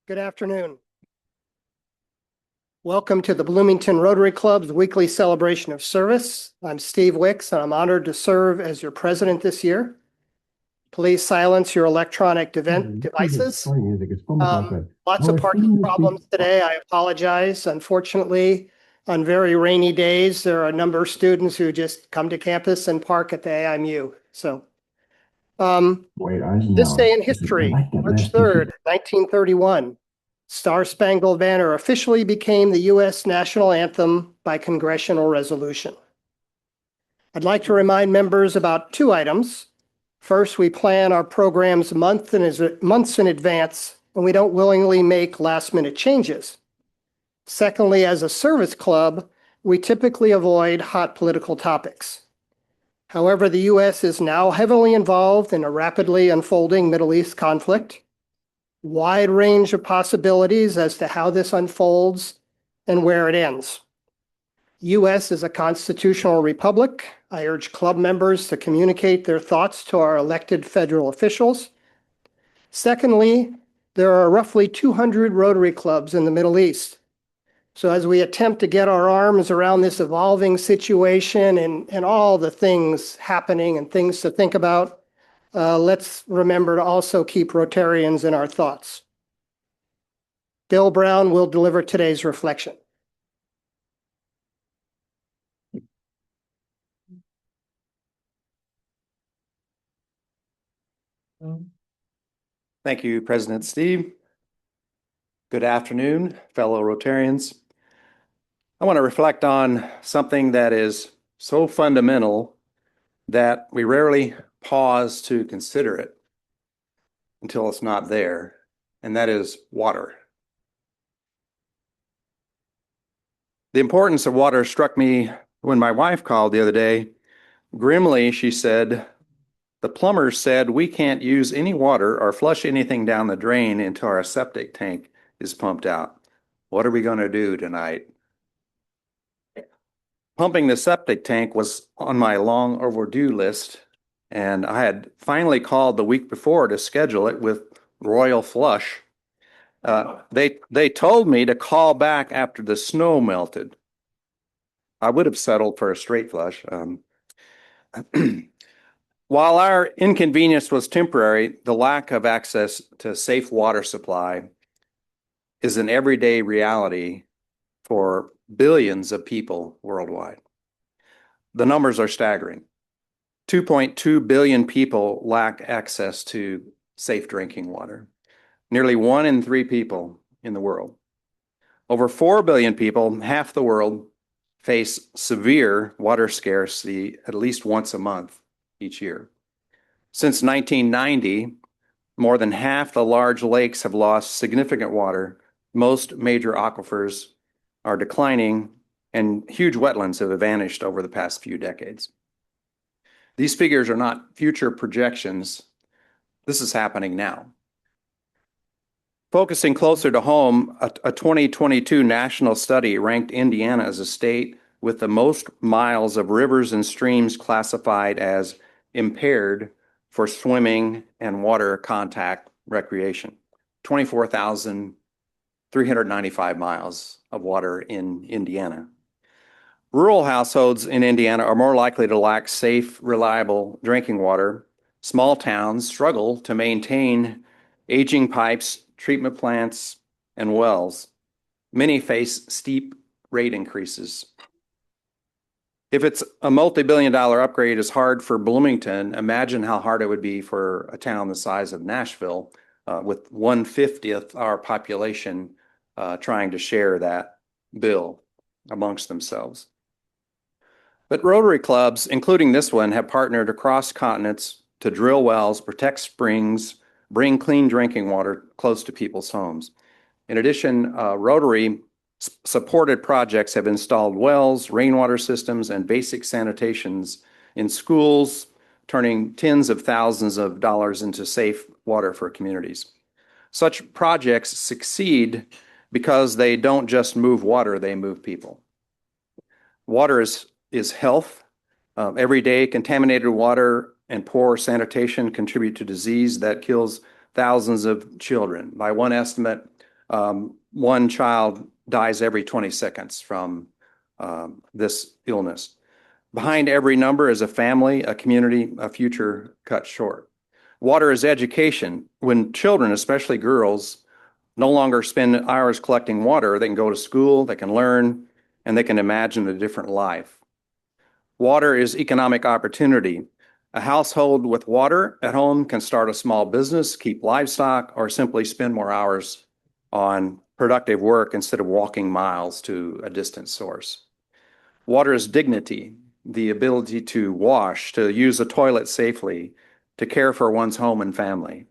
Good afternoon. Welcome to the Bloomington Rotary Club's weekly celebration of service. I'm Steve Wicks, and I'm honored to serve as your president this year. Please silence your electronic devices. Lots of parking problems today. I apologize. Unfortunately, on very rainy days, there are a number of students who just come to campus and park at the AIMU. So, this day in history, March 3rd, 1931, Star Spangled Banner officially became the U.S. national anthem by congressional resolution. I'd like to remind members about two items. First, we plan our programs months in advance, and we don't willingly make last-minute changes. Secondly, as a service club, we typically avoid hot political topics. However, the U.S. is now heavily involved in a rapidly unfolding Middle East conflict. Wide range of possibilities as to how this unfolds and where it ends. U.S. is a constitutional republic. I urge club members to communicate their thoughts to our elected federal officials. Secondly, there are roughly 200 Rotary clubs in the Middle East. So as we attempt to get our arms around this evolving situation and all the things happening and things to think about, let's remember to also keep Rotarians in our thoughts. Bill Brown will deliver today's reflection. Thank you, President Steve. Good afternoon, fellow Rotarians. I want to reflect on something that is so fundamental that we rarely pause to consider it until it's not there, and that is water. The importance of water struck me when my wife called the other day. Grimly, she said, "The plumber said we can't use any water or flush anything down the drain until our septic tank is pumped out. What are we going to do tonight?" Pumping the septic tank was on my long overdue list, and I had finally called the week before to schedule it with Royal Flush. They told me to call back after the snow melted. I would have settled for a straight flush. While our inconvenience was temporary, the lack of access to safe water supply is an everyday reality for billions of people worldwide. The numbers are staggering. 2.2 billion people lack access to safe drinking water. Nearly 1 in 3 people in the world. Over 4 billion people, half the world, face severe water scarcity at least once a month each year. Since 1990, more than half the large lakes have lost significant water. Most major aquifers are declining, and huge wetlands have vanished over the past few decades. These figures are not future projections. This is happening now. Focusing closer to home, a 2022 national study ranked Indiana as a state with the most miles of rivers and streams classified as impaired for swimming and water contact recreation. 24,395 miles of water in Indiana. Rural households in Indiana are more likely to lack safe, reliable drinking water. Small towns struggle to maintain aging pipes, treatment plants, and wells. Many face steep rate increases. If it's a multi-billion-dollar upgrade is hard for Bloomington, imagine how hard it would be for a town the size of Nashville, with 1/50th our population trying to share that bill amongst themselves. But Rotary clubs, including this one, have partnered across continents to drill wells, protect springs, bring clean drinking water close to people's homes. In addition, Rotary supported projects have installed wells, rainwater systems, and basic sanitations in schools, turning tens of thousands of dollars into safe water for communities. Such projects succeed because they don't just move water, they move people. Water is health. Every day, contaminated water and poor sanitation contribute to disease that kills thousands of children. By one estimate, one child dies every 20 seconds from this illness. Behind every number is a family, a community, a future cut short. Water is education. When children, especially girls, no longer spend hours collecting water, they can go to school, they can learn, and they can imagine a different life. Water is economic opportunity. A household with water at home can start a small business, keep livestock, or simply spend more hours on productive work instead of walking miles to a distant source. Water is dignity, the ability to wash, to use a toilet safely, to care for one's home and family.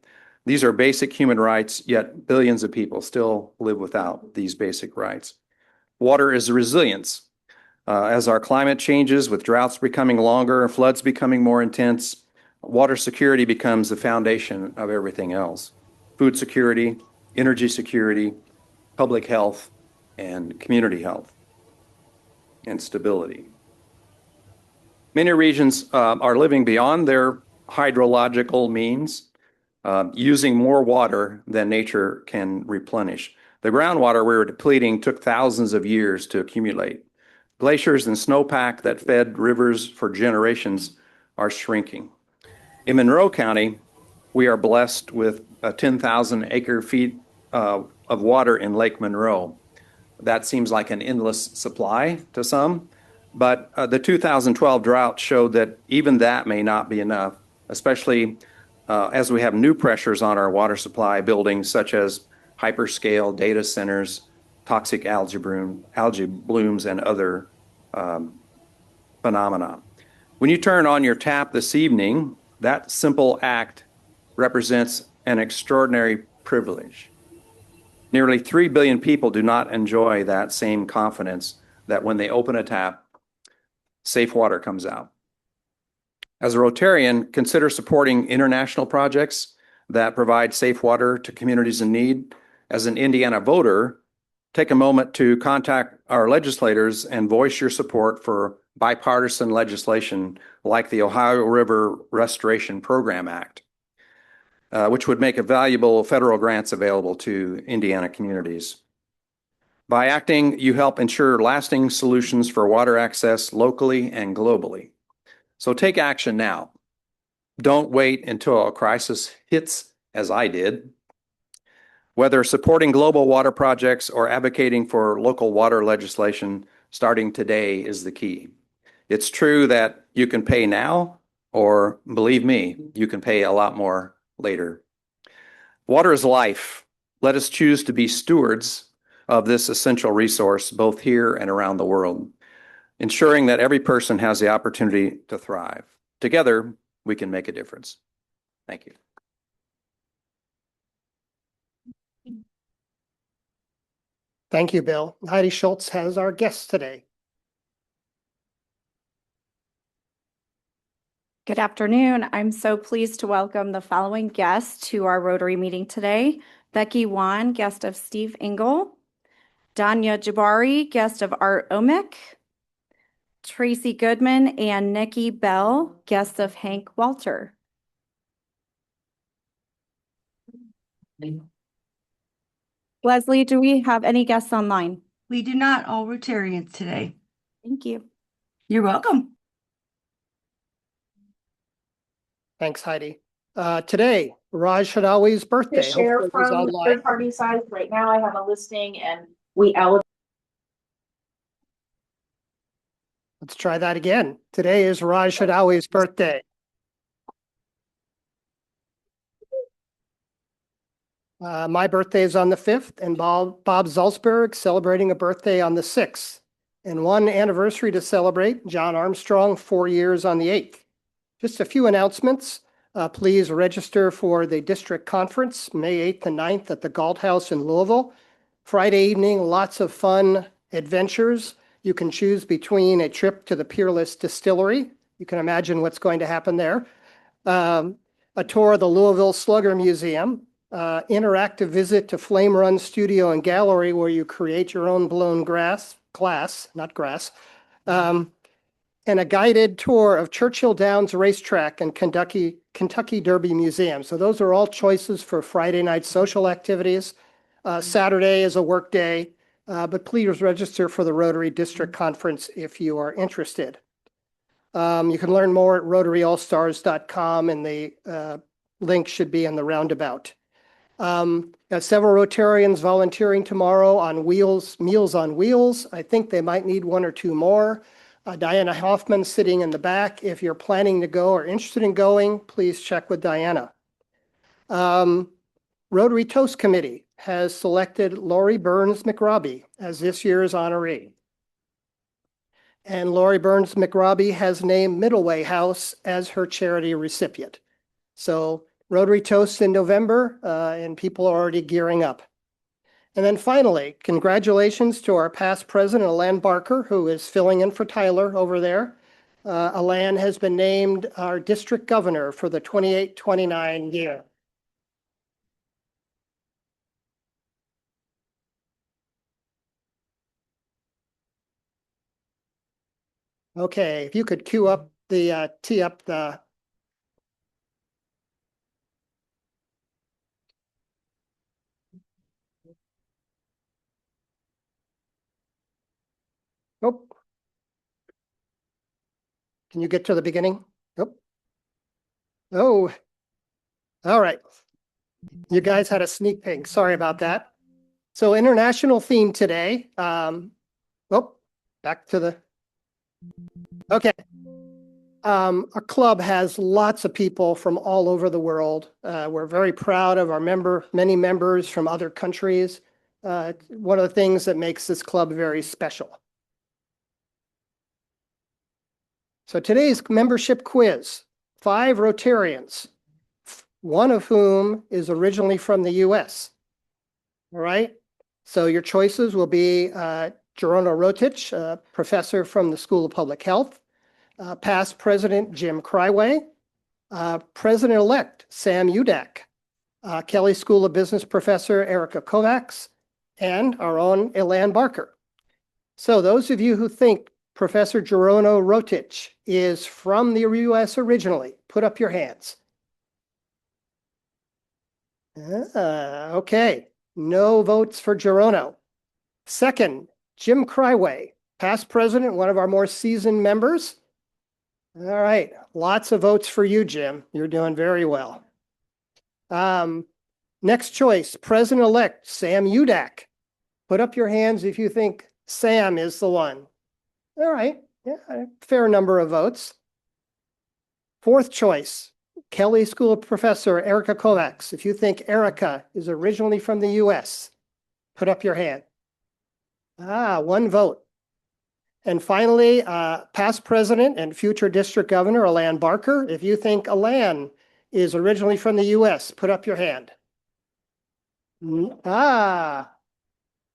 These are basic human rights, yet billions of people still live without these basic rights. Water is resilience. As our climate changes, with droughts becoming longer and floods becoming more intense, water security becomes the foundation of everything else. Food security, energy security, public health, and community health and stability. Many regions are living beyond their hydrological means, using more water than nature can replenish. The groundwater we were depleting took thousands of years to accumulate. Glaciers and snowpack that fed rivers for generations are shrinking. In Monroe County, we are blessed with 10,000 acre feet of water in Lake Monroe. That seems like an endless supply to some, but the 2012 drought showed that even that may not be enough, especially as we have new pressures on our water supply buildings such as hyperscale data centers, toxic algae blooms, and other phenomena. When you turn on your tap this evening, that simple act represents an extraordinary privilege. Nearly 3 billion people do not enjoy that same confidence that when they open a tap, safe water comes out. As a Rotarian, consider supporting international projects that provide safe water to communities in need. As an Indiana voter, take a moment to contact our legislators and voice your support for bipartisan legislation like the Ohio River Restoration Program Act, which would make valuable federal grants available to Indiana communities. By acting, you help ensure lasting solutions for water access locally and globally. So take action now. Don't wait until a crisis hits, as I did. Whether supporting global water projects or advocating for local water legislation, starting today is the key. It's true that you can pay now, or believe me, you can pay a lot more later. Water is life. Let us choose to be stewards of this essential resource, both here and around the world, ensuring that every person has the opportunity to thrive. Together, we can make a difference. Thank you. Thank you, Bill. Heidi Schulz has our guest today. Good afternoon. I'm so pleased to welcome the following guests to our Rotary meeting today. Becky Wan, guest of Steve Engel. Danya Jabari, guest of Art Omick. Tracy Goodman and Nikki Bell, guest of Hank Walter. Leslie, do we have any guests online? We do not, all Rotarians today. Thank you. You're welcome. Thanks, Heidi. Today, Raj Hadawi's birthday. To share Hopefully he's from the online. third-party side, right now I have a listing and we allocate. Let's try that again. Today is Raj Hadawi's birthday. My birthday is on the 5th, and Bob Zalzberg celebrating a birthday on the 6th. And one anniversary to celebrate, John Armstrong, 4 years on the 8th. Just a few announcements. Please register for the district conference, May 8th and 9th at the Galt House in Louisville. Friday evening, lots of fun adventures. You can choose between a trip to the Peerless Distillery. You can imagine what's going to happen there. A tour of the Louisville Slugger Museum, interactive visit to Flame Run Studio and Gallery where you create your own blown glass, not grass, and a guided tour of Churchill Downs Racetrack and Kentucky Derby Museum. So those are all choices for Friday night social activities. Saturday is a work day, but please register for the Rotary District Conference if you are interested. You can learn more at rotaryallstars.com, and the link should be in the roundabout. Got several Rotarians volunteering tomorrow on Meals on Wheels. I think they might need one or two more. Diana Hoffman sitting in the back. If you're planning to go or interested in going, please check with Diana. Rotary Toast Committee has selected Lori Burns McRobbie as this year's honoree. And Lori Burns McRobbie has named Middleway House as her charity recipient. So Rotary Toast in November, and people are already gearing up. And then finally, congratulations to our past president, Alan Barker, who is filling in for Tyler over there. Alan has been named our district governor for the 28-29 year. Okay, if you could tee up the oh. Can you get to the beginning? Nope. Oh, all right. You guys had a sneak peek. Sorry about that. So international theme today. Back to the, okay. Our club has lots of people from all over the world. We're very proud of our many members from other countries. One of the things that makes this club very special. So today's membership quiz, 5 Rotarians, one of whom is originally from the US. All right, so your choices will be Gerono Rotich, professor from the School of Public Health, past President Jim Cryway, President-elect Sam Udak, Kelly School of Business professor Erica Kovacs, and our own Elan Barker. So those of you who think Professor Gerono Rotich is from the US originally, put up your hands. Okay, no votes for Gerono. Second, Jim Cryway, past president, one of our more seasoned members. All right, lots of votes for you, Jim. You're doing very well. Next choice, President-elect Sam Udak. Put up your hands if you think Sam is the one. All right, yeah, a fair number of votes. Fourth choice, Kelly School professor Erica Kovacs. If you think Erica is originally from the US, put up your hand. One vote. And finally, past president and future district governor Elan Barker. If you think Elan is originally from the US, put up your hand.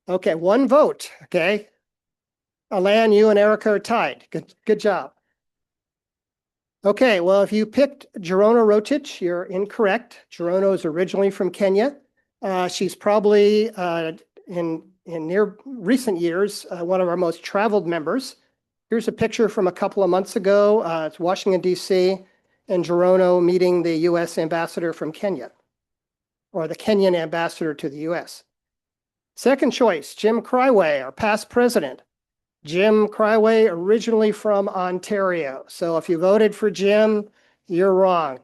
Okay, one vote, okay. Elan, you and Erica are tied. Good job. Okay, well, if you picked Gerono Rotich, you're incorrect. Gerono is originally from Kenya. She's probably, in near recent years, one of our most traveled members. Here's a picture from a couple of months ago. It's Washington, D.C., and Gerono meeting the U.S. ambassador from Kenya, or the Kenyan ambassador to the U.S. Second choice, Jim Cryway, our past president. Jim Cryway, originally from Ontario. So if you voted for Jim, you're wrong.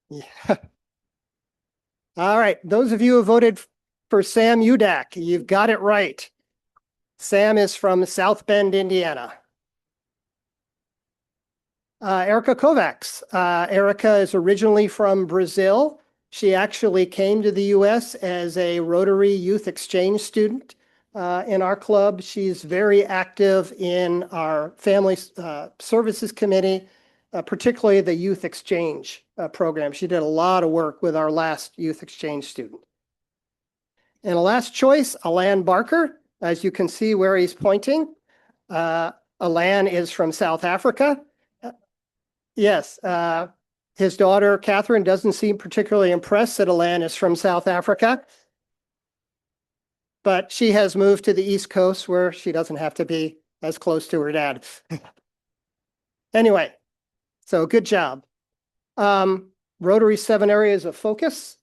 Yeah. All right, those of you who voted for Sam Udak, you've got it right. Sam is from South Bend, Indiana. Erica Kovacs. Erica is originally from Brazil. She actually came to the US as a Rotary Youth Exchange student in our club. She's very active in our Family Services Committee, particularly the Youth Exchange program. She did a lot of work with our last Youth Exchange student. And the last choice, Elan Barker. As you can see where he's pointing, Elan is from South Africa. Yes, His daughter, Catherine, doesn't seem particularly impressed that Alan is from South Africa. But she has moved to the East Coast where she doesn't have to be as close to her dad. Anyway, so good job. Rotary's 7 areas of focus.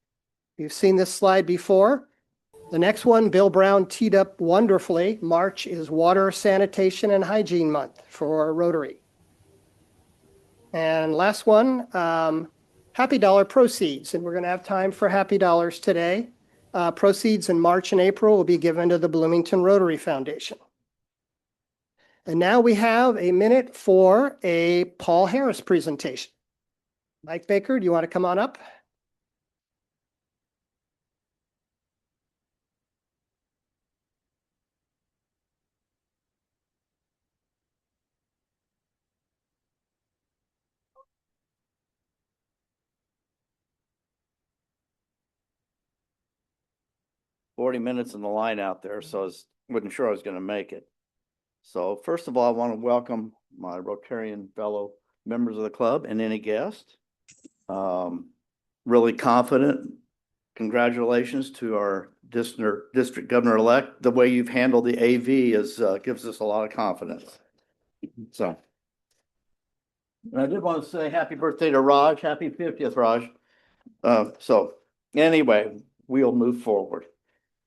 You've seen this slide before. The next one, Bill Brown teed up wonderfully. March is Water, Sanitation, and Hygiene Month for Rotary. And last one, Happy Dollar proceeds. And we're going to have time for Happy Dollars today. Proceeds in March and April will be given to the Bloomington Rotary Foundation. And now we have a minute for a Paul Harris presentation. Mike Baker, do you want to come on up? Minutes in the line out there, so I wasn't sure I was going to make it. So first of all, I want to welcome my Rotarian fellow members of the club and any guest. Really confident. Congratulations to our district governor-elect. The way you've handled the AV gives us a lot of confidence. So, and I did want to say happy birthday to Raj. Happy 50th, Raj. So anyway, we'll move forward.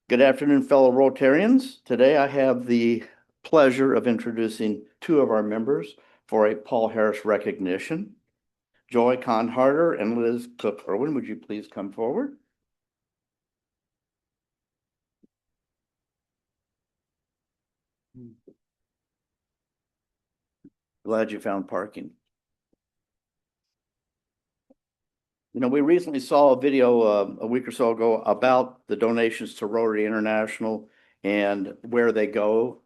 Good afternoon, fellow Rotarians. Today I have the pleasure of introducing 2 of our members for a Paul Harris recognition. Joy Conharder and Liz Cook Irwin, would you please come forward? Glad you found parking. You know, we recently saw a video a week or so ago about the donations to Rotary International and where they go,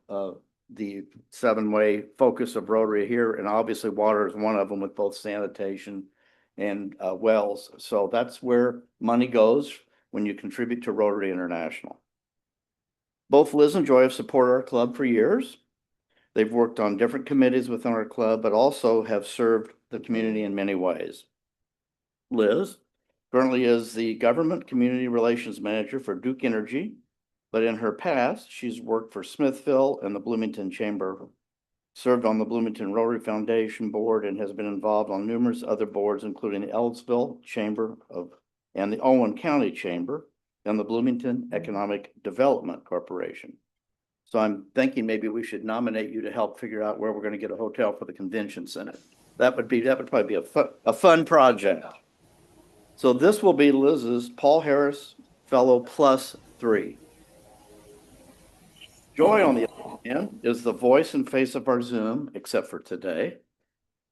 the 7-way focus of Rotary here, and obviously water is one of them with both sanitation and wells. So that's where money goes when you contribute to Rotary International. Both Liz and Joy have supported our club for years. They've worked on different committees within our club, but also have served the community in many ways. Liz currently is the Government Community Relations Manager for Duke Energy, but in her past, she's worked for Smithville and the Bloomington Chamber, served on the Bloomington Rotary Foundation Board, and has been involved on numerous other boards, including the Ellisville Chamber and the Owen County Chamber and the Bloomington Economic Development Corporation. So I'm thinking maybe we should nominate you to help figure out where we're going to get a hotel for the convention center. That would probably be a fun project. So this will be Liz's Paul Harris Fellow +3. Joy, on the other hand, is the voice and face of our Zoom, except for today.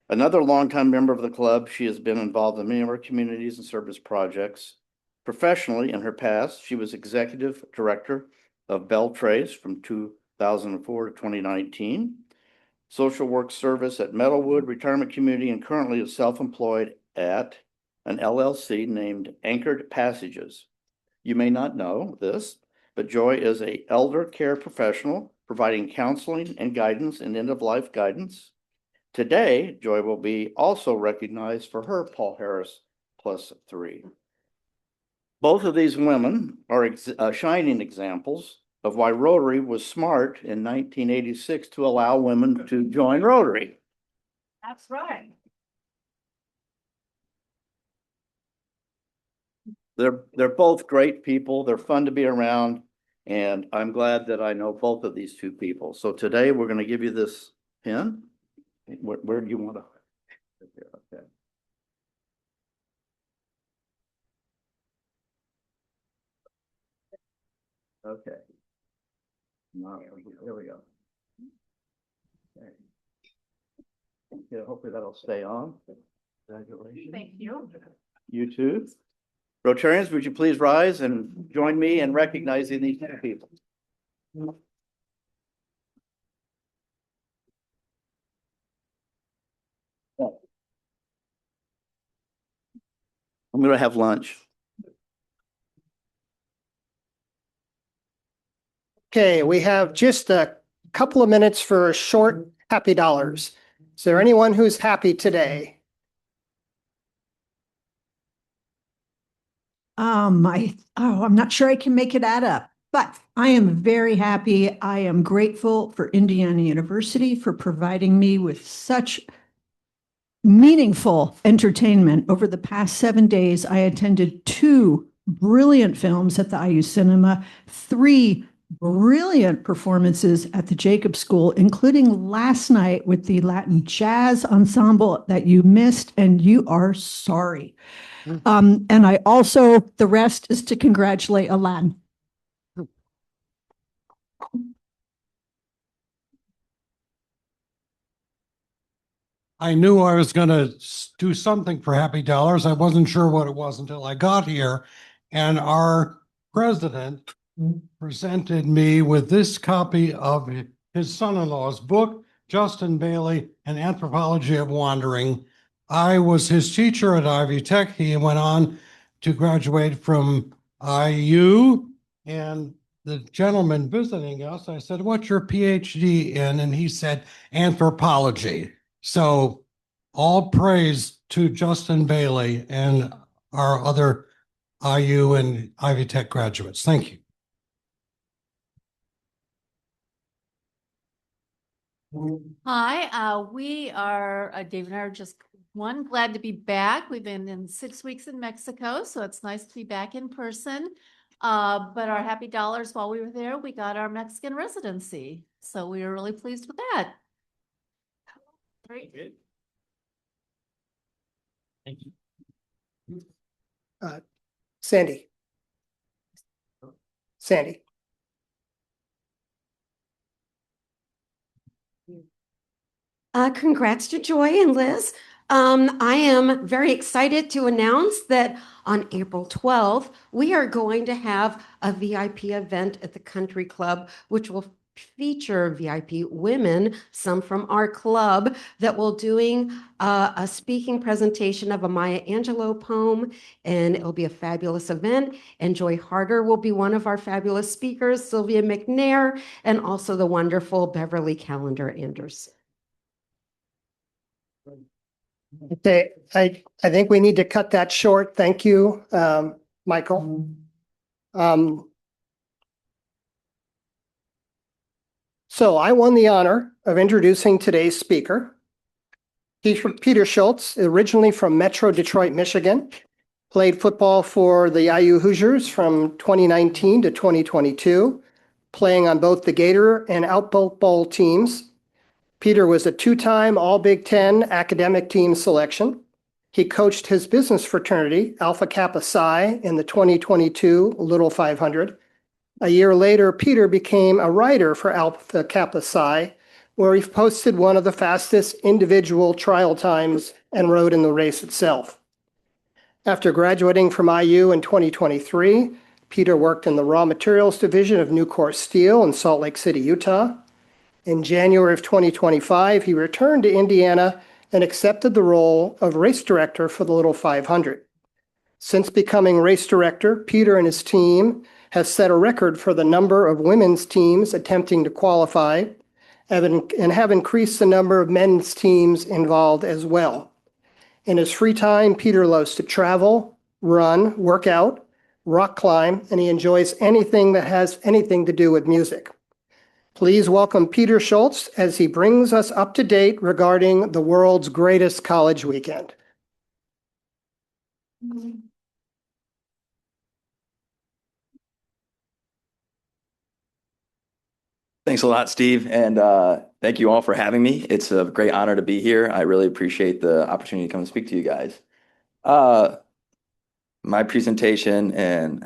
Another longtime member of the club, she has been involved in many of our communities and service projects. Professionally, in her past, she was executive director of Bell Trades from 2004 to 2019, social work service at Metalwood Retirement Community, and currently is self-employed at an LLC named Anchored Passages. You may not know this, but Joy is an elder care professional providing counseling and guidance and end-of-life guidance. Today, Joy will be also recognized for her Paul Harris +3. Both of these women are shining examples of why Rotary was smart in 1986 to allow women to join Rotary. That's right. They're both great people. They're fun to be around, and I'm glad that I know both of these 2 people. So today we're going to give you this pin. Where do you want to? Okay. Okay. Now, here we go. Okay. Yeah, hopefully that'll stay on. Congratulations. Thank you. You too. Rotarians, would you please rise and join me in recognizing these 2 people? I'm going to have lunch. Okay, we have just a couple of minutes for a short Happy Dollars. Is there anyone who's happy today? I'm not sure I can make it add up, but I am very happy. I am grateful for Indiana University for providing me with such meaningful entertainment. Over the past 7 days, I attended 2 brilliant films at the IU Cinema, 3 brilliant performances at the Jacob School, including last night with the Latin Jazz Ensemble that you missed, and you are sorry. And I also, the rest is to congratulate Alan. I knew I was going to do something for Happy Dollars. I wasn't sure what it was until I got here. And our president presented me with this copy of his son-in-law's book, Justin Bailey, An Anthropology of Wandering. I was his teacher at Ivy Tech. He went on to graduate from IU. And the gentleman visiting us, I said, "What's your PhD in?" And he said, "Anthropology." So all praise to Justin Bailey and our other IU and Ivy Tech graduates. Thank you. Hi, we are, Dave and I are just glad to be back. We've been in 6 weeks in Mexico, so it's nice to be back in person. But our happy dollars while we were there, we got our Mexican residency. So we were really pleased with that. Great. Thank you. Sandy. Sandy. Congrats to Joy and Liz. I am very excited to announce that on April 12th, we are going to have a VIP event at the Country Club, which will feature VIP women, some from our club, that will doing a speaking presentation of a Maya Angelou poem, and it'll be a fabulous event. And Joy Harder will be one of our fabulous speakers, Sylvia McNair, and also the wonderful Beverly Calendar Anderson. Okay, I think we need to cut that short. Thank you, Michael. So I won the honor of introducing today's speaker. Peter Schulz, originally from Metro Detroit, Michigan, played football for the IU Hoosiers from 2019 to 2022, playing on both the Gator and Outback Bowl teams. Peter was a 2-time All-Big Ten academic team selection. He coached his business fraternity, Alpha Kappa Psi, in the 2022 Little 500. A year later, Peter became a writer for Alpha Kappa Psi, where he posted one of the fastest individual trial times and rode in the race itself. After graduating from IU in 2023, Peter worked in the raw materials division of Nucor Steel in Salt Lake City, Utah. In January of 2025, he returned to Indiana and accepted the role of race director for the Little 500. Since becoming race director, Peter and his team have set a record for the number of women's teams attempting to qualify and have increased the number of men's teams involved as well. In his free time, Peter loves to travel, run, work out, rock climb, and he enjoys anything that has anything to do with music. Please welcome Peter Schulz as he brings us up to date regarding the world's greatest college weekend. Thanks a lot, Steve, and thank you all for having me. It's a great honor to be here. I really appreciate the opportunity to come and speak to you guys. My presentation, and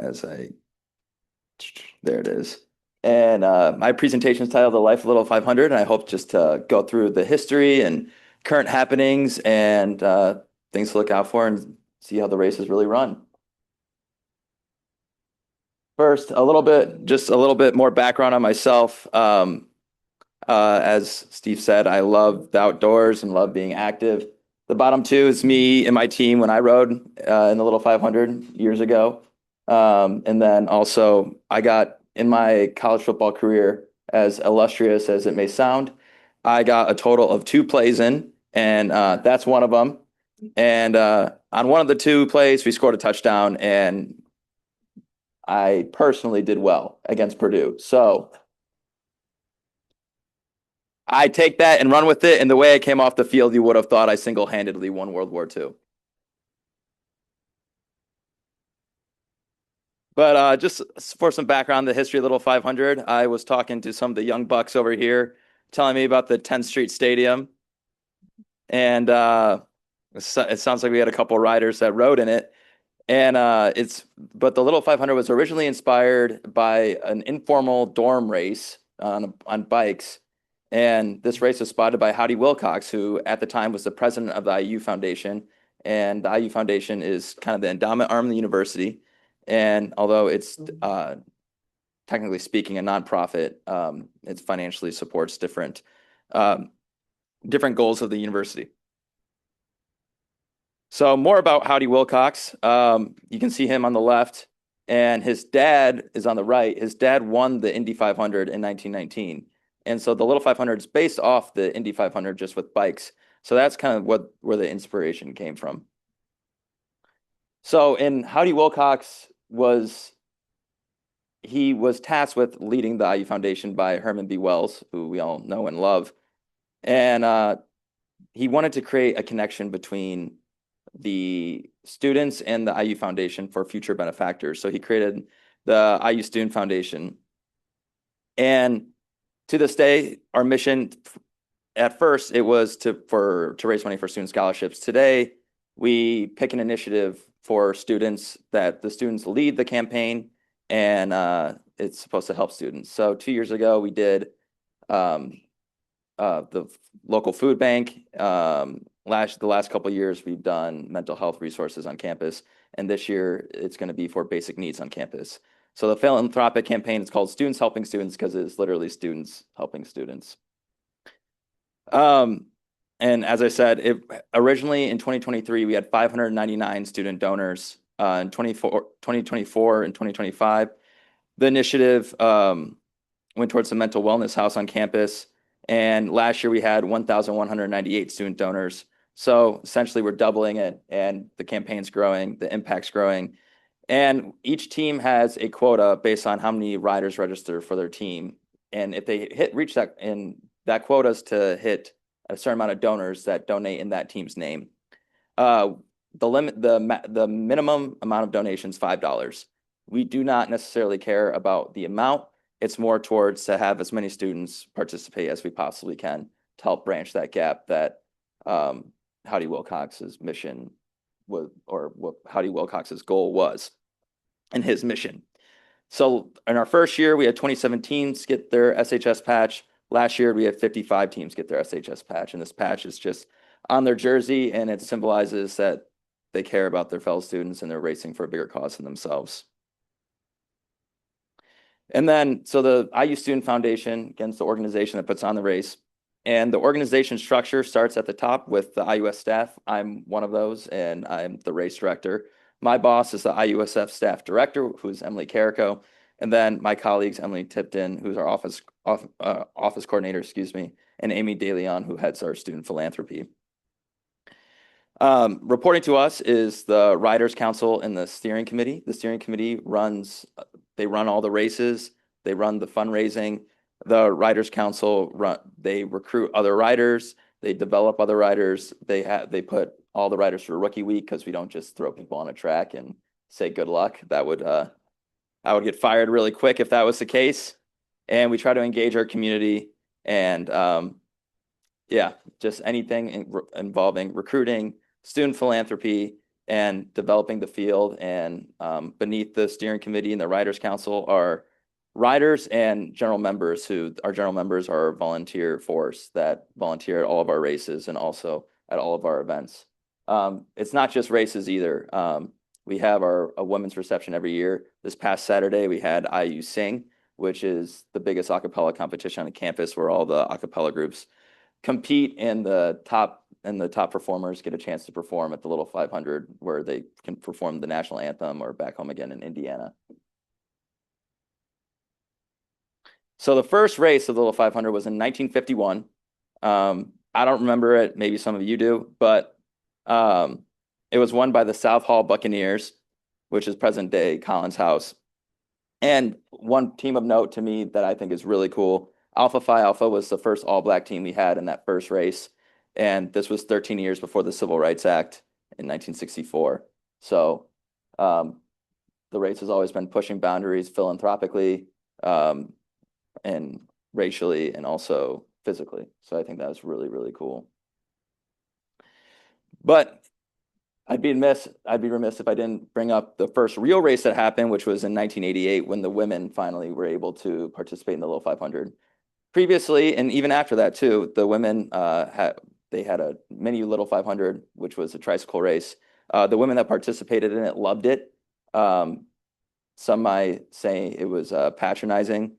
there it is. And my presentation is titled The Life of Little 500, and I hope just to go through the history and current happenings and things to look out for and see how the race is really run. First, just a little bit more background on myself. As Steve said, I love the outdoors and love being active. The bottom two is me and my team when I rode in the Little 500 years ago. And then also I got in my college football career, as illustrious as it may sound, I got a total of 2 plays in, and that's one of them. And on one of the 2 plays, we scored a touchdown, and I personally did well against Purdue. So I take that and run with it. And the way I came off the field, you would have thought I single-handedly won World War II. But just for some background, the history of Little 500, I was talking to some of the young bucks over here, telling me about the 10th Street Stadium. And it sounds like we had a couple riders that rode in it. And but the Little 500 was originally inspired by an informal dorm race on bikes. And this race was spotted by Howdy Wilcox, who at the time was the president of the IU Foundation. And the IU Foundation is kind of the endowment arm of the university. And although it's technically speaking a nonprofit, it financially supports different goals of the university. So more about Howdy Wilcox. You can see him on the left, and his dad is on the right. His dad won the Indy 500 in 1919. And so the Little 500 is based off the Indy 500 just with bikes. So that's kind of where the inspiration came from. So in Howdy Wilcox was tasked with leading the IU Foundation by Herman B. Wells, who we all know and love. And he wanted to create a connection between the students and the IU Foundation for future benefactors. So he created the IU Student Foundation. And to this day, our mission, at first, it was to raise money for student scholarships. Today, we pick an initiative for students that the students lead the campaign, and it's supposed to help students. So 2 years ago, we did the local food bank. The last couple of years, we've done mental health resources on campus, and this year it's going to be for basic needs on campus. So the philanthropic campaign is called Students Helping Students because it's literally students helping students. And as I said, originally in 2023, we had 599 student donors. In 2024 and 2025, the initiative went towards the mental wellness house on campus. And last year we had 1,198 student donors. So essentially we're doubling it, and the campaign's growing, the impact's growing. And each team has a quota based on how many riders register for their team. And if they reach that, and that quota is to hit a certain amount of donors that donate in that team's name. The minimum amount of donations, $5. We do not necessarily care about the amount. It's more towards to have as many students participate as we possibly can to help branch that gap that Howdy Wilcox's mission was, or what Howdy Wilcox's goal was and his mission. So in our first year, we had 27 teams get their SHS patch. Last year, we had 55 teams get their SHS patch, and this patch is just on their jersey, and it symbolizes that they care about their fellow students and they're racing for a bigger cause than themselves. And then, so the IU Student Foundation, again, is the organization that puts on the race. And the organization structure starts at the top with the IUS staff. I'm one of those, and I'm the race director. My boss is the IUSF staff director, who's Emily Carrico. And then my colleagues, Emily Tipton, who's our office coordinator, and Amy DeLeon, who heads our student philanthropy. Reporting to us is the Riders Council and the steering committee. The steering committee run all the races. They run the fundraising. The Riders Council they recruit other riders. They develop other riders. They put all the riders through Rookie Week because we don't just throw people on a track and say good luck. I would get fired really quick if that was the case. And we try to engage our community and just anything involving recruiting, student philanthropy, and developing the field. And beneath the steering committee and the Riders Council are riders and general members, our general members are our volunteer force that volunteer at all of our races and also at all of our events. It's not just races either. We have a women's reception every year. This past Saturday, we had IU Sing, which is the biggest a cappella competition on campus where all the a cappella groups compete, and the top performers get a chance to perform at the Little 500 where they can perform the national anthem or back home again in Indiana. So the first race of the Little 500 was in 1951. I don't remember it. Maybe some of you do, but it was won by the South Hall Buccaneers, which is present day Collins House. And one team of note to me that I think is really cool, Alpha Phi Alpha was the first all-black team we had in that first race. And this was 13 years before the Civil Rights Act in 1964. So the race has always been pushing boundaries philanthropically and racially and also physically. So I think that was really, really cool. But I'd be remiss if I didn't bring up the first real race that happened, which was in 1988 when the women finally were able to participate in the Little 500. Previously, and even after that too, the women had a mini Little 500, which was a tricycle race. The women that participated in it loved it. Some might say it was patronizing,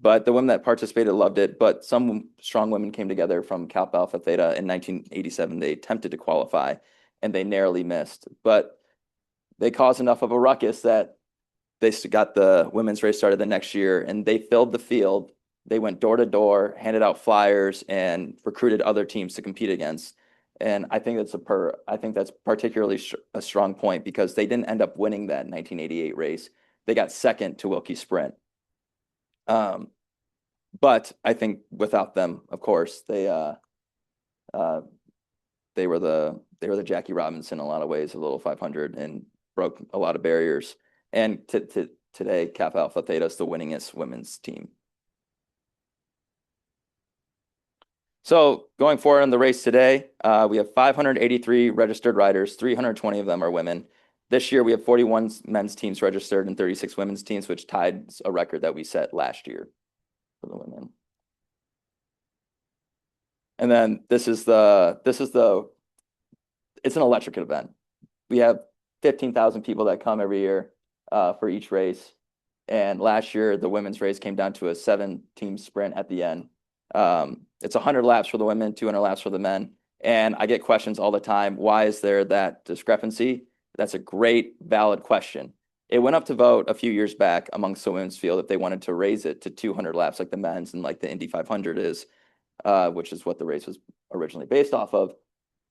but the women that participated loved it. But some strong women came together from Kappa Alpha Theta in 1987. They attempted to qualify, and they narrowly missed. But they caused enough of a ruckus that they got the women's race started the next year, and they filled the field. They went door to door, handed out flyers, and recruited other teams to compete against. And I think that's particularly a strong point because they didn't end up winning that 1988 race. They got second to Wilkie Sprint. But I think without them, of course, they were the Jackie Robinson in a lot of ways, a Little 500, and broke a lot of barriers. And today, Kappa Alpha Theta is the winningest women's team. So going forward in the race today, we have 583 registered riders, 320 of them are women. This year, we have 41 men's teams registered and 36 women's teams, which tied a record that we set last year for the women. And then it's an electric event. We have 15,000 people that come every year for each race. And last year, the women's race came down to a 7-team sprint at the end. It's 100 laps for the women, 200 laps for the men. And I get questions all the time. Why is there that discrepancy? That's a great, valid question. It went up to vote a few years back amongst the women's field if they wanted to raise it to 200 laps like the men's and like the Indy 500 is, which is what the race was originally based off of.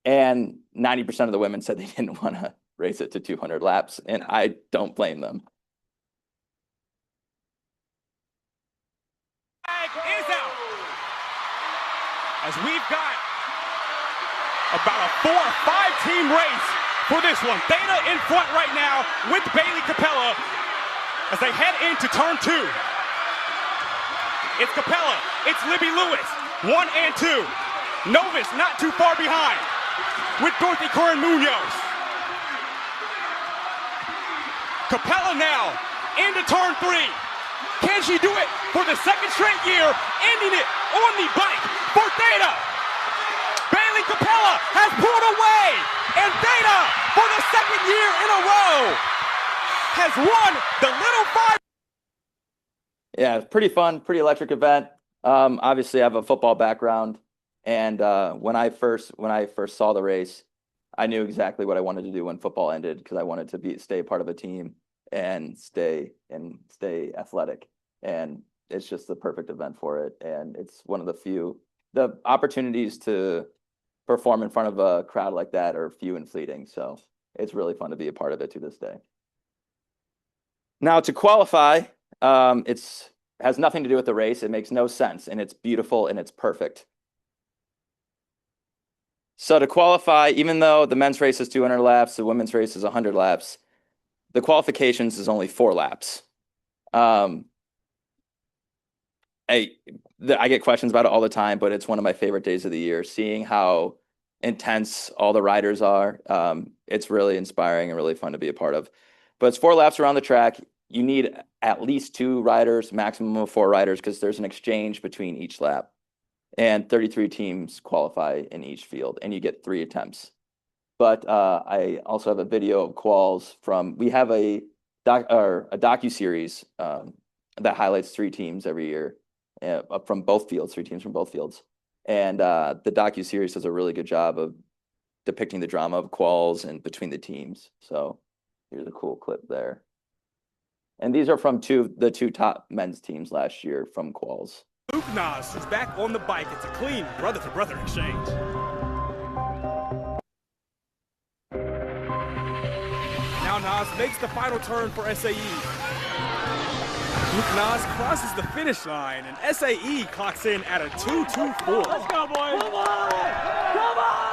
And 90% of the women said they didn't want to raise it to 200 laps, and I don't blame them. Is out. As we've got about a 4 or 5 team race for this one. Theta in front right now with Bailey Capella as they head into turn 2. It's Capella, it's Libby Lewis, 1 and 2. Novus not too far behind with Dorothy Curran Munoz. Capella now into turn 3. Can she do it for the second straight year, ending it on the bike for Theta? Bailey Capella has pulled away, and Theta, for the second year in a row, has won the Little 5. Yeah, it's pretty fun, pretty electric event. Obviously, I have a football background, and when I first saw the race, I knew exactly what I wanted to do when football ended because I wanted to stay part of a team and stay athletic. And it's just the perfect event for it. And it's one of the opportunities to perform in front of a crowd like that are few and fleeting. So it's really fun to be a part of it to this day. Now to qualify, has nothing to do with the race. It makes no sense, and it's beautiful and it's perfect. So to qualify, even though the men's race is 200 laps, the women's race is 100 laps, the qualifications is only 4 laps. I get questions about it all the time, but it's one of my favorite days of the year, seeing how intense all the riders are. It's really inspiring and really fun to be a part of. But it's 4 laps around the track. You need at least 2 riders, maximum of 4 riders, because there's an exchange between each lap. And 33 teams qualify in each field, and you get 3 attempts. But I also have a video of quals we have a docu-series that highlights 3 teams every year from both fields, 3 teams from both fields. And the docu-series does a really good job of depicting the drama of quals and between the teams. So here's a cool clip there. And these are from the 2 top men's teams last year from quals. Luke Nas is back on the bike. It's a clean brother-to-brother exchange. Now Nas makes the final turn for SAE. Nas crosses the finish line, and SAE clocks in at a 2:24. Let's go, boys! Come on! Come on!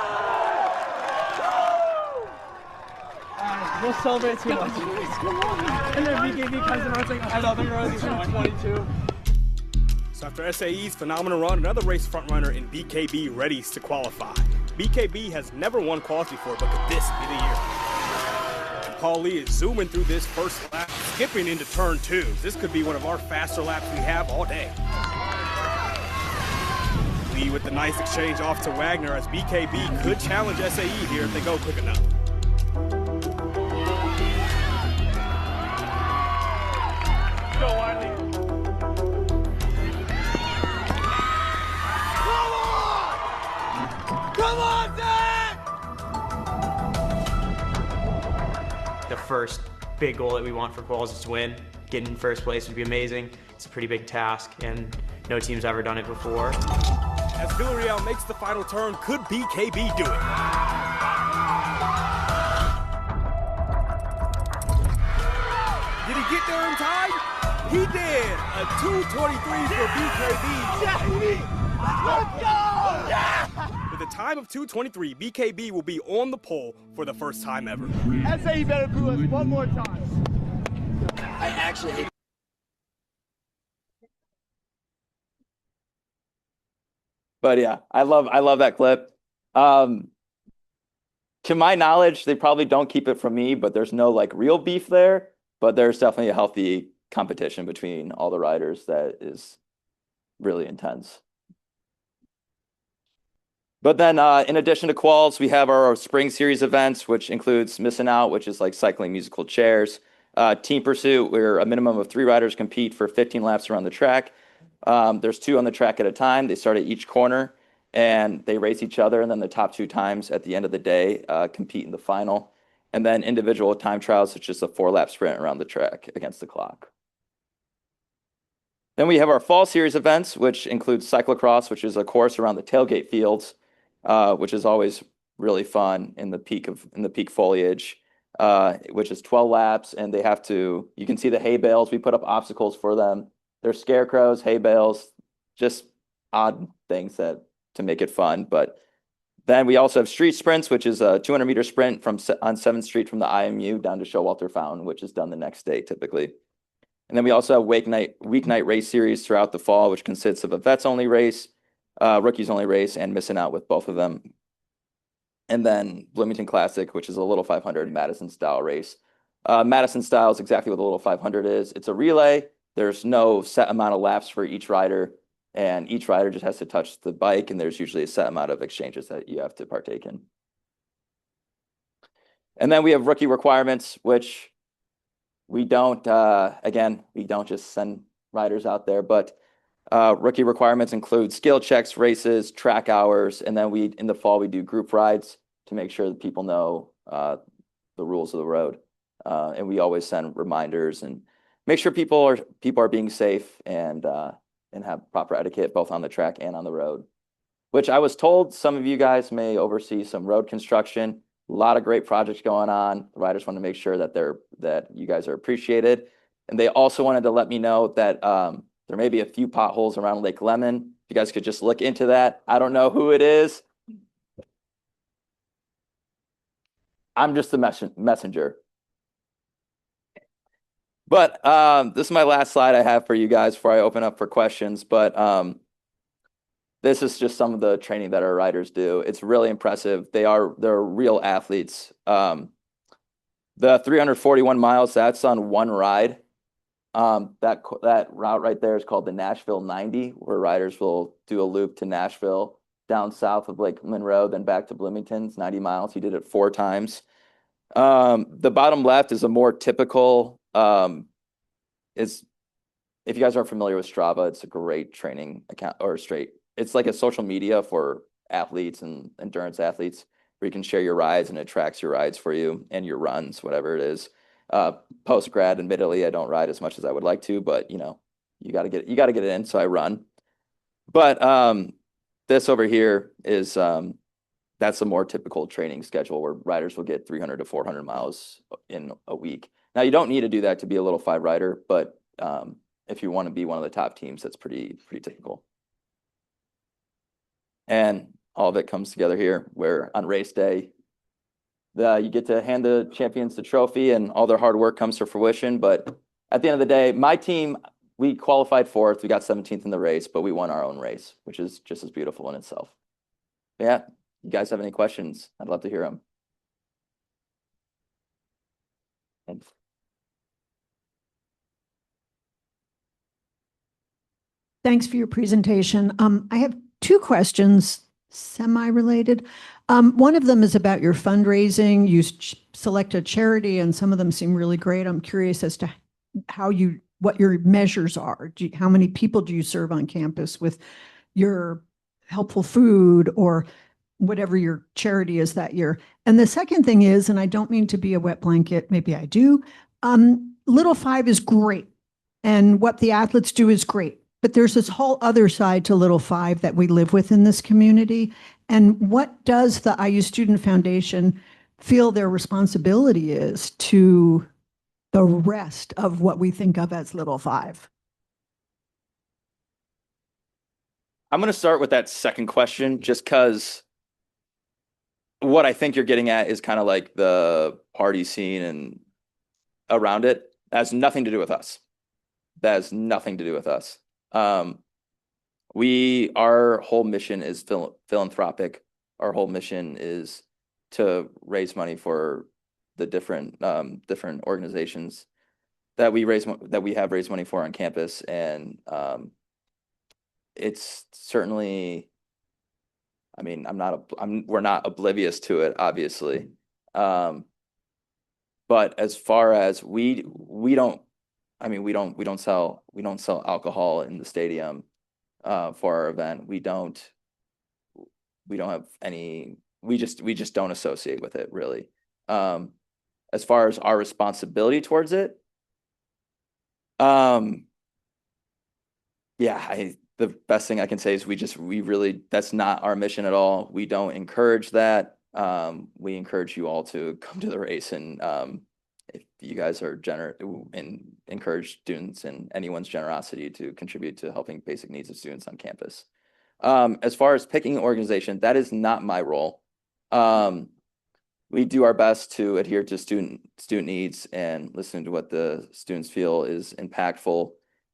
We'll celebrate too much. And then BKB comes in and it's like, I don't think we're going to 22. So after SAE's phenomenal run, another race frontrunner in BKB readies to qualify. BKB has never won quals before, but could this be the year? And Paul Lee is zooming through this first lap, skipping into turn 2. This could be one of our faster laps we have all day. Lee with the nice exchange off to Wagner, as BKB could challenge SAE here if they go quick enough. Go, Wiley. Come on, Zach! The first big goal that we want for quals is to win. Getting in first place would be amazing. It's a pretty big task, and no team's ever done it before. As Villarreal makes the final turn, could BKB do it? Did he get there in time? He did! A 2:23 for BKB. Let's go! Yeah! With a time of 2:23, BKB will be on the pole for the first time ever. SAE better prove us one more time. I actually hate. But yeah, I love that clip. To my knowledge, they probably don't keep it from me, but there's no like real beef there. But there's definitely a healthy competition between all the riders that is really intense. But then in addition to quals, we have our spring series events, which includes Missing Out, which is like cycling musical chairs. Team Pursuit, where a minimum of 3 riders compete for 15 laps around the track. There's 2 on the track at a time. They start at each corner and they race each other. And then the top 2 times at the end of the day compete in the final. And then individual time trials, which is a 4-lap sprint around the track against the clock. Then we have our fall series events, which includes cyclocross, which is a course around the tailgate fields, which is always really fun in the peak foliage, which is 12 laps. And they have to, you can see the hay bales. We put up obstacles for them. There's scarecrows, hay bales, just odd things to make it fun. But then we also have street sprints, which is a 200-meter sprint on 7th Street from the IMU down to Showalter Fountain, which is done the next day typically. And then we also have weeknight race series throughout the fall, which consists of a vets-only race, rookies-only race, and Missing Out with both of them. And then Bloomington Classic, which is a Little 500 Madison-style race. Madison style is exactly what the Little 500 is. It's a relay. There's no set amount of laps for each rider, and each rider just has to touch the bike, and there's usually a set amount of exchanges that you have to partake in. And then we have rookie requirements, which we don't, again, we don't just send riders out there, but rookie requirements include skill checks, races, track hours, and then in the fall, we do group rides to make sure that people know the rules of the road. And we always send reminders and make sure people are being safe and have proper etiquette both on the track and on the road. Which I was told some of you guys may oversee some road construction. A lot of great projects going on. The riders want to make sure that you guys are appreciated, and they also wanted to let me know that there may be a few potholes around Lake Lemon. If you guys could just look into that. I don't know who it is. I'm just the messenger. But this is my last slide I have for you guys before I open up for questions. But this is just some of the training that our riders do. It's really impressive. They're real athletes. The 341 miles, that's on one ride. That route right there is called the Nashville 90, where riders will do a loop to Nashville, down south of Lake Monroe, then back to Bloomington. It's 90 miles. He did it 4 times. The bottom left is a more typical, if you guys aren't familiar with Strava, it's a great training account, it's like a social media for athletes and endurance athletes where you can share your rides and it tracks your rides for you and your runs, whatever it is. Post-grad, admittedly, I don't ride as much as I would like to, but you got to get it in, so I run. But this over here is that's a more typical training schedule where riders will get 300 to 400 miles in a week. Now, you don't need to do that to be a Little 5 rider, but if you want to be one of the top teams, that's pretty typical. And all of it comes together here, where on race day, you get to hand the champions the trophy and all their hard work comes to fruition. But at the end of the day, my team, we qualified 4th. We got 17th in the race, but we won our own race, which is just as beautiful in itself. Yeah, you guys have any questions? I'd love to hear them. Thanks for your presentation. I have 2 questions, semi-related. One of them is about your fundraising. You select a charity, and some of them seem really great. I'm curious as to what your measures are. How many people do you serve on campus with your helpful food or whatever your charity is that year? And the second thing is, and I don't mean to be a wet blanket, maybe I do, Little 5 is great, and what the athletes do is great. But there's this whole other side to Little 5 that we live with in this community. And what does the IU Student Foundation feel their responsibility is to the rest of what we think of as Little 5? I'm going to start with that second question, just because what I think you're getting at is kind of like the party scene and around it. That has nothing to do with us. That has nothing to do with us. Our whole mission is philanthropic. Our whole mission is to raise money for the different organizations that we have raised money for on campus, and it's certainly, I mean, we're not oblivious to it, obviously. But as far as we don't sell alcohol in the stadium for our event. We don't have any, we just don't associate with it, really. As far as our responsibility towards it, the best thing I can say is we really, that's not our mission at all. We don't encourage that. We encourage you all to come to the race, and if you guys are generous and encourage students and anyone's generosity to contribute to helping basic needs of students on campus. As far as picking an organization, that is not my role. We do our best to adhere to student needs and listen to what the students feel is impactful.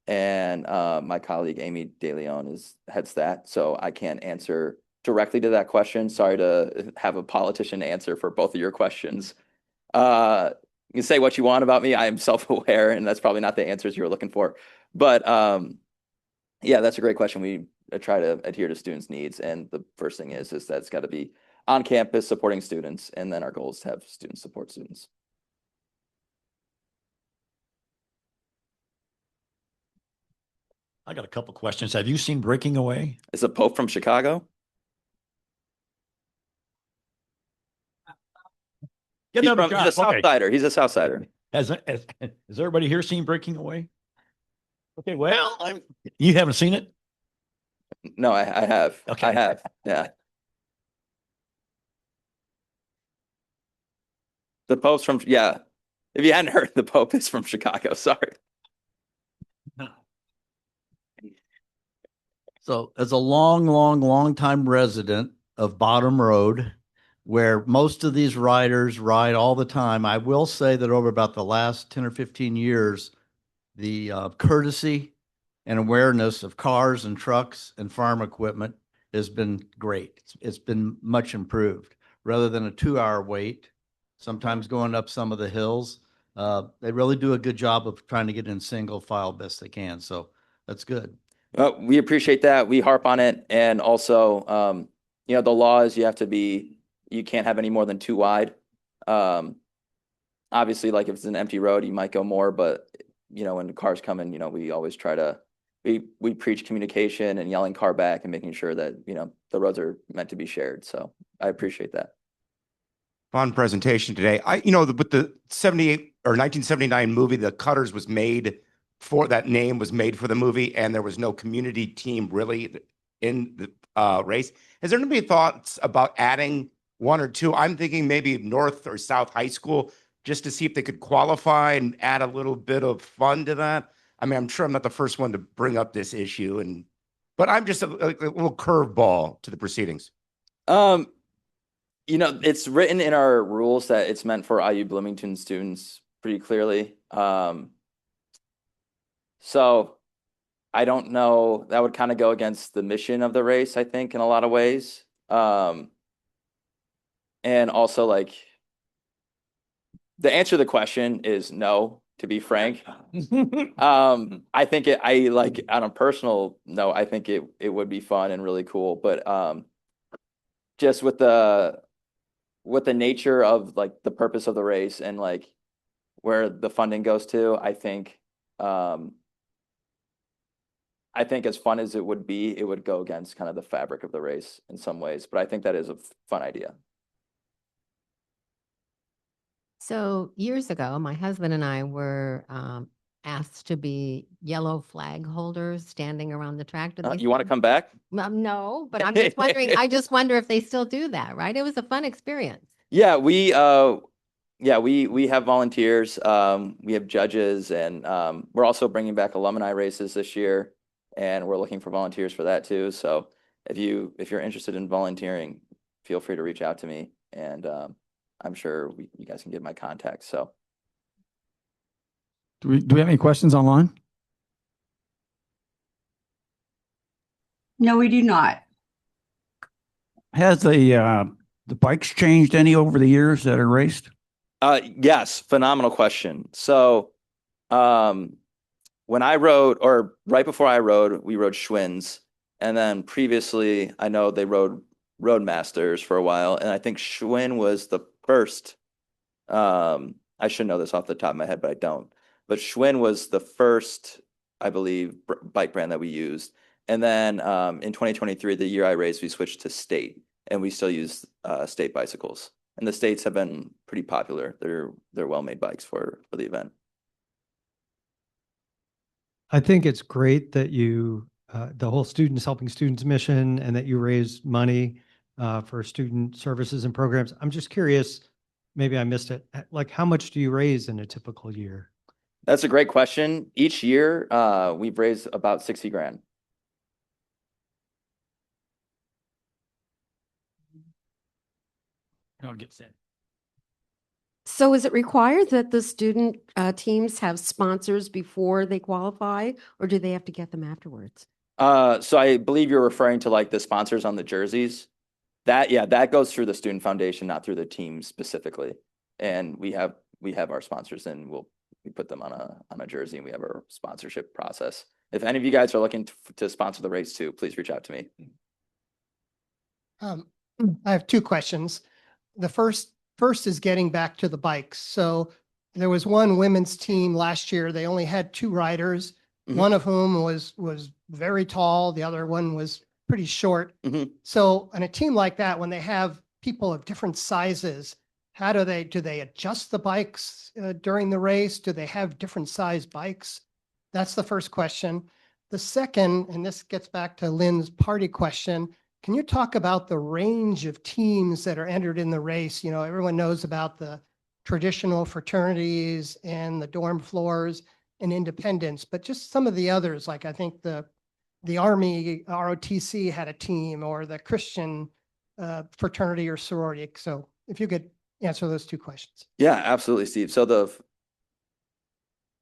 And my colleague Amy DeLeon heads that, so I can't answer directly to that question. Sorry to have a politician answer for both of your questions. You can say what you want about me. I am self-aware, and that's probably not the answers you were looking for. But yeah, that's a great question. We try to adhere to students' needs, and the first thing is that it's got to be on campus supporting students, and then our goal is to have students support students. I got a couple questions. Have you seen Breaking Away? Is the Pope from Chicago? He's a Southsider. He's a Southsider. Has everybody here seen Breaking Away? Okay, well, you haven't seen it? No, I have. Okay. I have. Yeah. The Pope's from, yeah. If you hadn't heard, the Pope is from Chicago. Sorry. So as a long time resident of Bottom Road, where most of these riders ride all the time, I will say that over about the last 10 or 15 years, the courtesy and awareness of cars and trucks and farm equipment has been great. It's been much improved. Rather than a 2-hour wait, sometimes going up some of the hills, they really do a good job of trying to get in single file best they can. So that's good. Well, we appreciate that. We harp on it. And also, the law is you can't have any more than 2 wide. Obviously, like if it's an empty road, you might go more, but when the cars come in, we always try to, we preach communication and yelling car back and making sure that, the roads are meant to be shared. So I appreciate that. Fun presentation today. With the 78 or 1979 movie, The Cutters was made for, that name was made for the movie, and there was no community team really in the race. Has there been thoughts about adding 1 or 2? I'm thinking maybe North or South High School, just to see if they could qualify and add a little bit of fun to that. I mean, I'm sure I'm not the first one to bring up this issue, but I'm just a little curveball to the proceedings. It's written in our rules that it's meant for IU Bloomington students pretty clearly. So I don't know, that would kind of go against the mission of the race, I think, in a lot of ways. And also, like, the answer to the question is no, to be frank. I think on a personal note, I think it would be fun and really cool, but just with the nature of like the purpose of the race and like where the funding goes to, I think as fun as it would be, it would go against kind of the fabric of the race in some ways, but I think that is a fun idea. So years ago, my husband and I were asked to be yellow flag holders standing around the track. You want to come back? No, but I'm just wondering, I just wonder if they still do that, right? It was a fun experience. Yeah, we have volunteers, we have judges, and we're also bringing back alumni races this year, and we're looking for volunteers for that too. So if you're interested in volunteering, feel free to reach out to me, and I'm sure you guys can get my contact. So Do we have any questions online? No, we do not. Has the bikes changed any over the years that are raced? yes, phenomenal question. So when I rode, or right before I rode, we rode Schwinns, and then previously I know they rode Roadmasters for a while, and I think Schwinn was the first. I should know this off the top of my head, but I don't. But Schwinn was the first, I believe, bike brand that we used. And then in 2023, the year I raced, we switched to State, and we still use State bicycles. And the States have been pretty popular. They're well-made bikes for the event. I think it's great that you, the whole Students Helping Students mission, and that you raise money for student services and programs. I'm just curious, maybe I missed it. Like, how much do you raise in a typical year? That's a great question. Each year, we've raised about 60 grand. I'll get set. So is it required that the student teams have sponsors before they qualify, or do they have to get them afterwards? So I believe you're referring to like the sponsors on the jerseys. That goes through the student foundation, not through the team specifically. And we have our sponsors, and we put them on a jersey, and we have our sponsorship process. If any of you guys are looking to sponsor the race too, please reach out to me. I have two questions. The first is getting back to the bikes. So there was one women's team last year. They only had two riders, one of whom was very tall. The other one was pretty short. So on a team like that, when they have people of different sizes, how do they adjust the bikes during the race? Do they have different size bikes? That's the first question. The second, and this gets back to Lynn's party question, can you talk about the range of teams that are entered in the race? You know, everyone knows about the traditional fraternities and the dorm floors and independents, but just some of the others, like I think the Army ROTC had a team, or the Christian fraternity or sorority. So if you could answer those two questions. Yeah, absolutely, Steve. So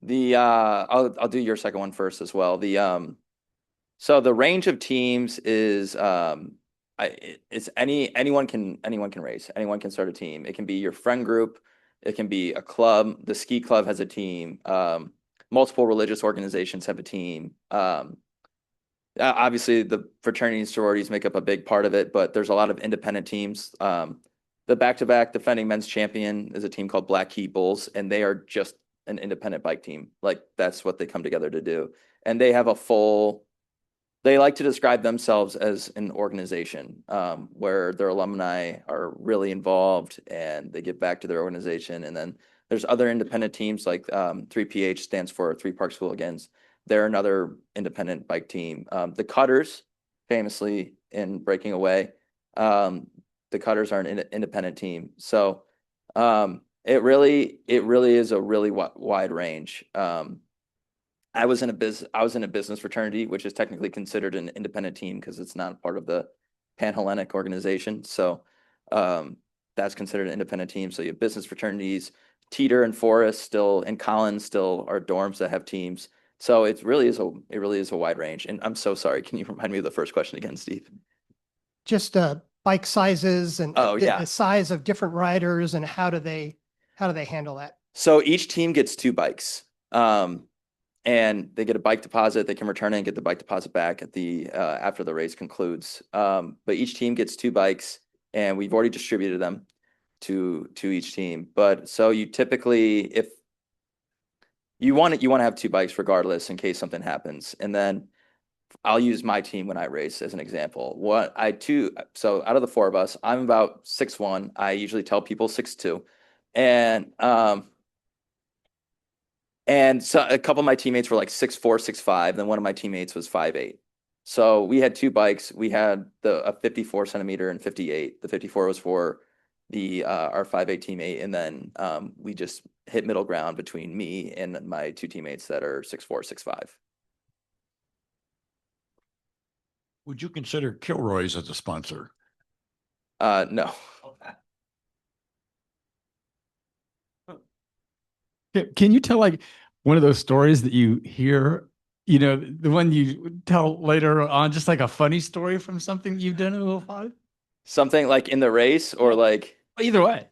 I'll do your second one first as well. So the range of teams is it's anyone can race. Anyone can start a team. It can be your friend group. It can be a club. The ski club has a team. Multiple religious organizations have a team. Obviously, the fraternity and sororities make up a big part of it, but there's a lot of independent teams. The back-to-back defending men's champion is a team called Black Key Bulls, and they are just an independent bike team. Like, that's what they come together to do. And they have they like to describe themselves as an organization where their alumni are really involved and they give back to their organization. And then there's other independent teams like 3PH stands for Three Parks Hooligans. They're another independent bike team. The Cutters, famously in Breaking Away, the Cutters are an independent team. So it really is a really wide range. I was in a business fraternity, which is technically considered an independent team because it's not part of the Pan-Hellenic organization. So that's considered an independent team. So you have business fraternities, Teeter and Forest still, and Collins still are dorms that have teams. So it really is a wide range. And I'm so sorry. Can you remind me of the first question again, Steve? Just bike sizes and Oh, yeah. the size of different riders and how do they handle that? So each team gets 2 bikes. And they get a bike deposit. They can return it and get the bike deposit back at the after the race concludes. But each team gets 2 bikes, and we've already distributed them to each team. But so you typically, if you want to have 2 bikes regardless in case something happens. And then I'll use my team when I race as an example. So out of the 4 of us, I'm about 6'1". I usually tell people 6'2", and so a couple of my teammates were like 6'4", 6'5", then one of my teammates was 5'8". So we had 2 bikes. We had a 54 centimeter and 58. The 54 was for our 5'8" teammate, and then we just hit middle ground between me and my 2 teammates that are 6'4", 6'5". Would you consider Kilroy's as a sponsor? No. Can you tell like one of those stories that you hear, the one you tell later on, just like a funny story from something you've done in 05? Something like in the race or like either way.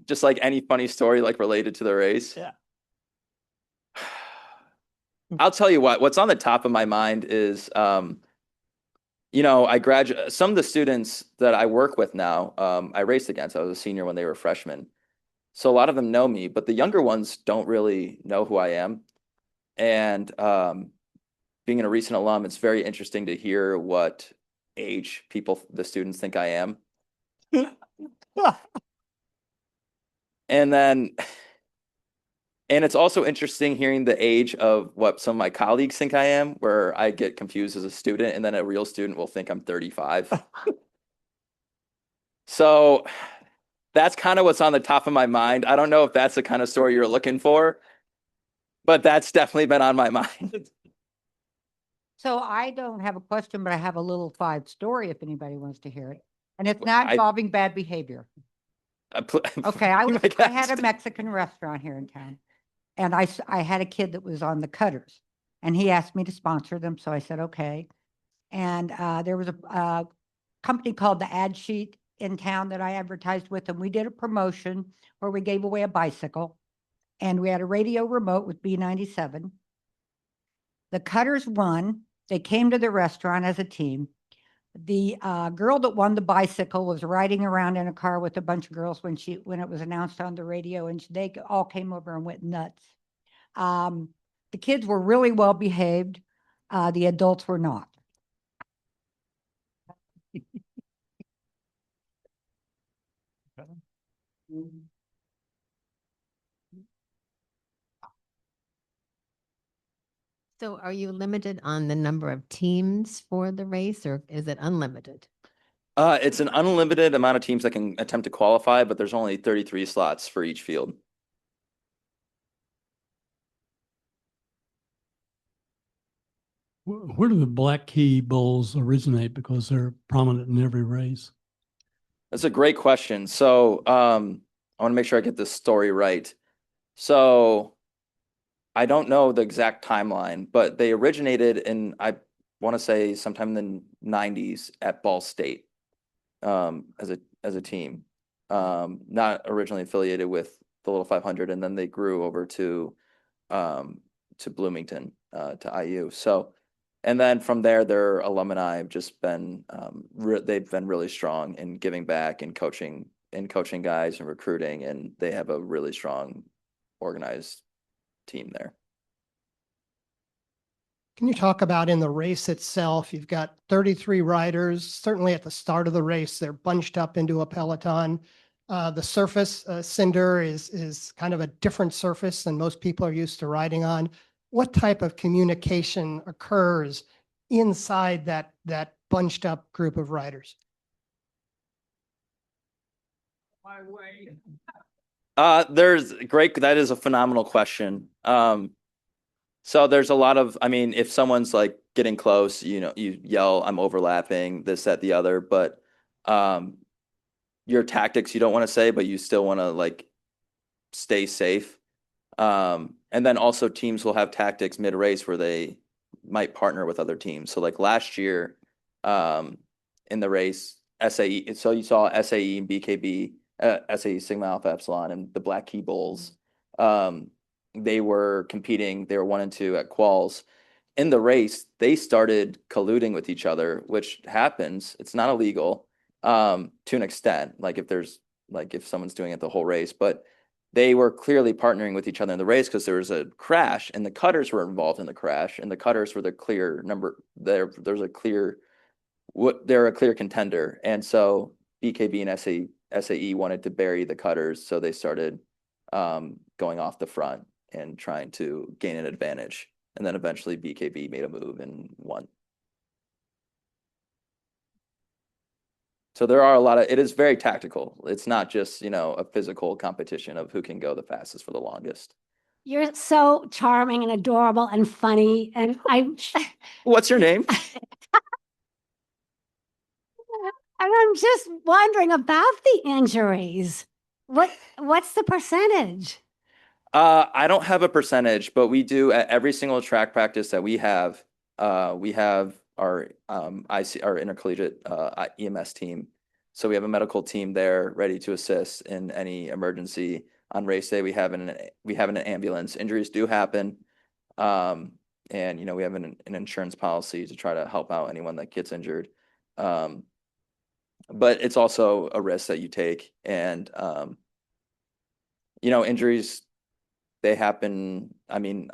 Just like any funny story like related to the race. Yeah. I'll tell you what's on the top of my mind is I graduate. Some of the students that I work with now, I raced against. I was a senior when they were freshmen. So a lot of them know me, but the younger ones don't really know who I am. And being a recent alum, it's very interesting to hear what age the students think I am. And it's also interesting hearing the age of what some of my colleagues think I am, where I get confused as a student, and then a real student will think I'm 35. So that's kind of what's on the top of my mind. I don't know if that's the kind of story you're looking for, but that's definitely been on my mind. So I don't have a question, but I have a little 5 story if anybody wants to hear it. And it's not involving bad behavior. Okay, I had a Mexican restaurant here in town. And I had a kid that was on the Cutters, and he asked me to sponsor them. So I said, okay. And there was a company called the Ad Sheet in town that I advertised with, and we did a promotion where we gave away a bicycle, and we had a radio remote with B97. The Cutters won. They came to the restaurant as a team. The girl that won the bicycle was riding around in a car with a bunch of girls when it was announced on the radio, and they all came over and went nuts. The kids were really well behaved. The adults were not. So are you limited on the number of teams for the race, or is it unlimited? It's an unlimited amount of teams that can attempt to qualify, but there's only 33 slots for each field. Where do the Black Key Bulls originate? Because they're prominent in every race. That's a great question. So I want to make sure I get this story right. So I don't know the exact timeline, but they originated in, I want to say sometime in the 90s at Ball State as a team, not originally affiliated with the Little 500, and then they grew over to Bloomington, to IU. So, and then from there, their alumni have just been they've been really strong in giving back and coaching guys and recruiting, and they have a really strong organized team there. Can you talk about in the race itself? You've got 33 riders. Certainly at the start of the race, they're bunched up into a peloton. The surface, Cinder, is kind of a different surface than most people are used to riding on. What type of communication occurs inside that bunched up group of riders? That is a phenomenal question. So there's a lot of, I mean, if someone's like getting close, you yell, I'm overlapping, this, that, the other, but your tactics you don't want to say, but you still want to like stay safe. And then also teams will have tactics mid-race where they might partner with other teams. So like last year, in the race, SAE, so you saw SAE and BKB, SAE Sigma Alpha Epsilon and the Black Key Bulls. They were competing, they were 1 and 2 at quals. In the race, they started colluding with each other, which happens. It's not illegal, to an extent, like if someone's doing it the whole race, but they were clearly partnering with each other in the race because there was a crash and the cutters were involved in the crash, and the cutters were the clear number. They're a clear contender. And so BKB and SAE wanted to bury the cutters. So they started going off the front and trying to gain an advantage. And then eventually BKB made a move and won. So there are it is very tactical. It's not just, a physical competition of who can go the fastest for the longest. You're so charming and adorable and funny. And What's your name? And I'm just wondering about the injuries. What's the percentage? I don't have a percentage, but we do at every single track practice that we have our our intercollegiate EMS team. So we have a medical team there ready to assist in any emergency. On race day, we have an ambulance. Injuries do happen, and we have an insurance policy to try to help out anyone that gets injured. But it's also a risk that you take, and injuries, they happen. I mean,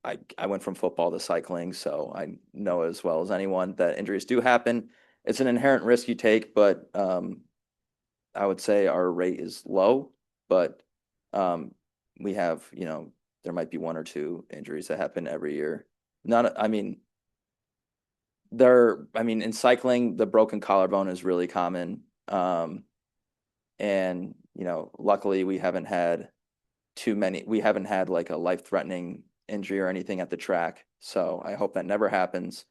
I went from football to cycling, so I know as well as anyone that injuries do happen. It's an inherent risk you take, but I would say our rate is low, but we have, there might be 1 or 2 injuries that happen every year. In cycling, the broken collarbone is really common. And, luckily we haven't had like a life-threatening injury or anything at the track. So I hope that never happens.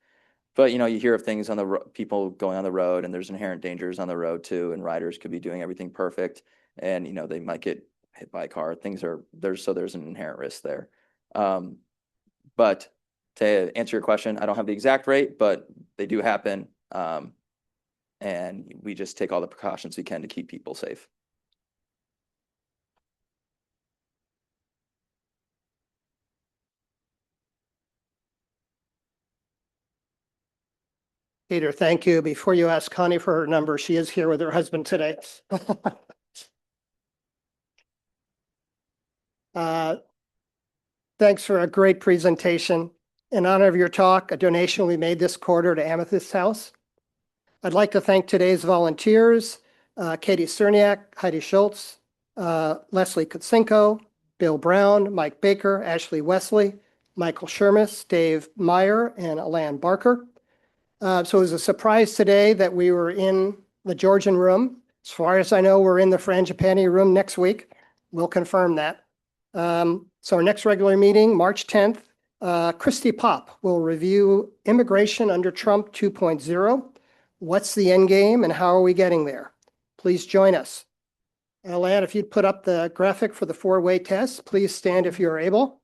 But, you hear of things on people going on the road, and there's inherent dangers on the road too. And riders could be doing everything perfect, and, they might get hit by a car. There's an inherent risk there. But to answer your question, I don't have the exact rate, but they do happen. And we just take all the precautions we can to keep people safe. Peter, thank you. Before you ask Connie for her number, she is here with her husband today. Thanks for a great presentation. In honor of your talk, a donation we made this quarter to Amethyst House. I'd like to thank today's volunteers, Katie Cerniak, Heidi Schulz, Leslie Kutsenko, Bill Brown, Mike Baker, Ashley Wesley, Michael Shermis, Dave Meyer, and Alan Barker. So it was a surprise today that we were in the Georgian room. As far as I know, we're in the Frangipani room next week. We'll confirm that. So our next regular meeting, March 10th, Christy Pop will review immigration under Trump 2.0. What's the end game and how are we getting there? Please join us. Alan, if you'd put up the graphic for the 4-way test, please stand if you're able.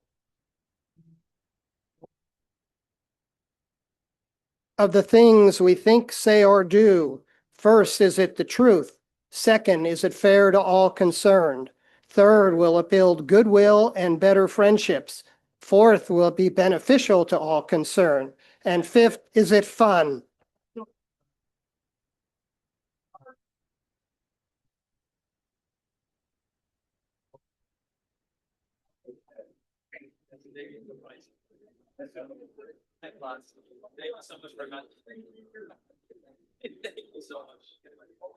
Of the things we think, say, or do, first, is it the truth? Second, is it fair to all concerned? Third, will it build goodwill and better friendships? Fourth, will it be beneficial to all concerned? And fifth, is it fun? Thank you so much for